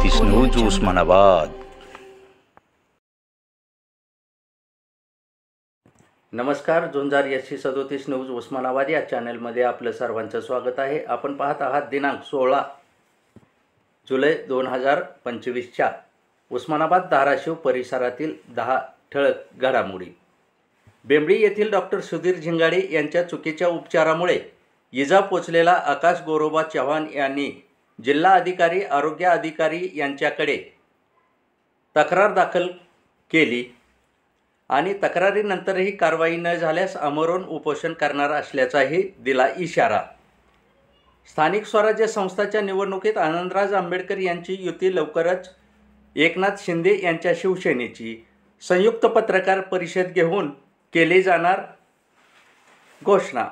37 news Osmanabad. नमस्कार, झुंजार SC 37 news Osmanabad या चॅनलमध्ये आपलं सर्वांचं स्वागत आहे। आपण पाहत आहात दिनांक 16 जुलै 2025च्या उस्मानाबाद धाराशिव परिसरातील 10 ठळक घडामोडी। बेंबळी येथील डॉक्टर सुधीर झिंगाडे यांच्या चुकीच्या उपचारामुळे इजा पोचलेला आकाश गोरोबा चव्हाण यांनी जिल्हा अधिकारी आरोग्य अधिकारी यांच्याकडे तक्रार दाखल केली आणि तक्रारीनंतरही कारवाई न झाल्यास आमरण उपोषण करणार असल्याचाही दिला इशारा। स्थानिक स्वराज्य संस्थांच्या निवडणुकीत आनंदराज आंबेडकर यांची युती लवकरच एकनाथ शिंदे यांच्या शिवसेनेची संयुक्त पत्रकार परिषद घेऊन केली जाणार घोषणा।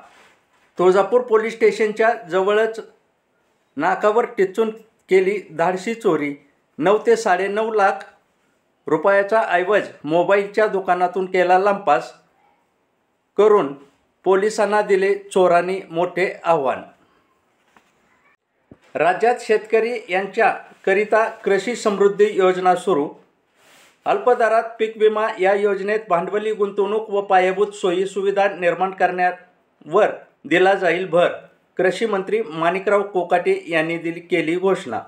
तुळजापूर पोलीस स्टेशनच्या जवळच नाकावर टिचून केली धाडसी चोरी। 9 ते 9.5 लाख रुपयाचा ऐवज मोबाईलच्या दुकानातून केला लंपास करून पोलिसांना दिले चोरांनी मोठे आव्हान। राज्यात शेतकरी यांच्याकरिता कृषी समृद्धी योजना सुरू। अल्पदरात पीक विमा या योजनेत भांडवली गुंतवणूक व पायाभूत सोयी सुविधा निर्माण करण्यावर दिला जाईल भर। कृषी मंत्री माणिकराव कोकाटे यांनी केली घोषणा।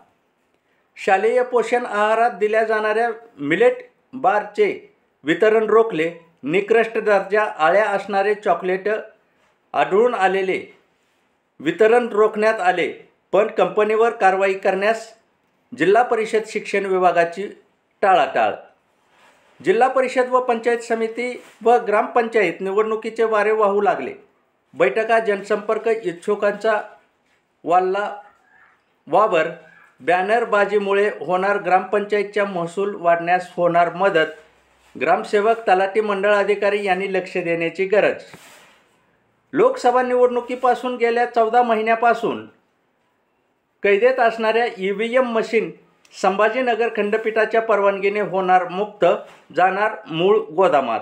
शालेय पोषण आहारात दिल्या जाणाऱ्या मिलेट बारचे वितरण रोखले। निकृष्ट दर्जा आळ्या असणारे चॉकलेट आढळून आलेले वितरण रोखण्यात आले, पण कंपनीवर कारवाई करण्यास जिल्हा परिषद शिक्षण विभागाची टाळाटाळ। जिल्हा परिषद व पंचायत समिती व ग्रामपंचायत निवडणुकीचे वारे वाहू लागले। बैठका, जनसंपर्क, इच्छुकांचा वावर, बॅनरबाजीमुळे होणार ग्रामपंचायतच्या महसूल वाढण्यास होणार मदत। ग्रामसेवक, तलाठी, मंडळ अधिकारी यांनी लक्ष देण्याची गरज। लोकसभा निवडणुकीपासून गेल्या 14 महिन्यापासून कैदेत असणाऱ्या EVM मशीन संभाजीनगर खंडपीठाच्या परवानगीने होणार मुक्त, जाणार मूळ गोदामात।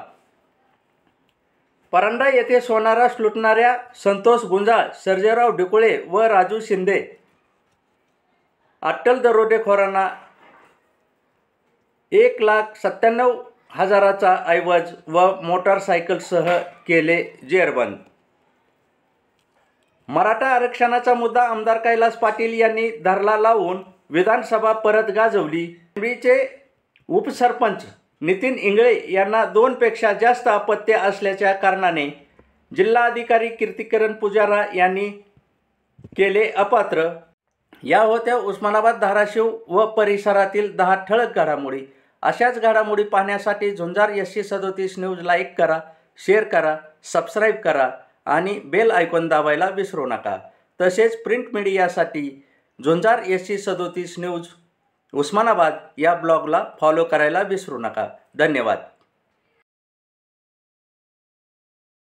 परांडा येथे सोनारास लुटणाऱ्या संतोष गुंजाळ, सर्जेराव ढिकुळे व राजू शिंदे अट्टल दरोडेखोरांना 1,97,000चा ऐवज व मोटारसायकलसह केले जेरबंद। मराठा आरक्षणाचा मुद्दा आमदार कैलास पाटील यांनी धरला लावून विधानसभा परत गाजवली। बेंबळीचे उपसरपंच नितीन इंगळे यांना 2 पेक्षा जास्त अपत्य असल्याच्या कारणाने जिल्हाधिकारी कीर्तिकिरण पुजारा यांनी केले अपात्र। या होत्या उस्मानाबाद, धाराशिव व परिसरातील 10 ठळक घडामोडी। अशाच घडामोडी पाहण्यासाठी झुंजार SC 37 न्यूज लाईक करा, शेअर करा, सबस्क्राईब करा आणि बेल आयकॉन दाबायला विसरू नका। तसेच प्रिंट मीडियासाठी झुंजार SC 37 न्यूज उस्मानाबाद या ब्लॉगला फॉलो करायला विसरू नका। धन्यवाद।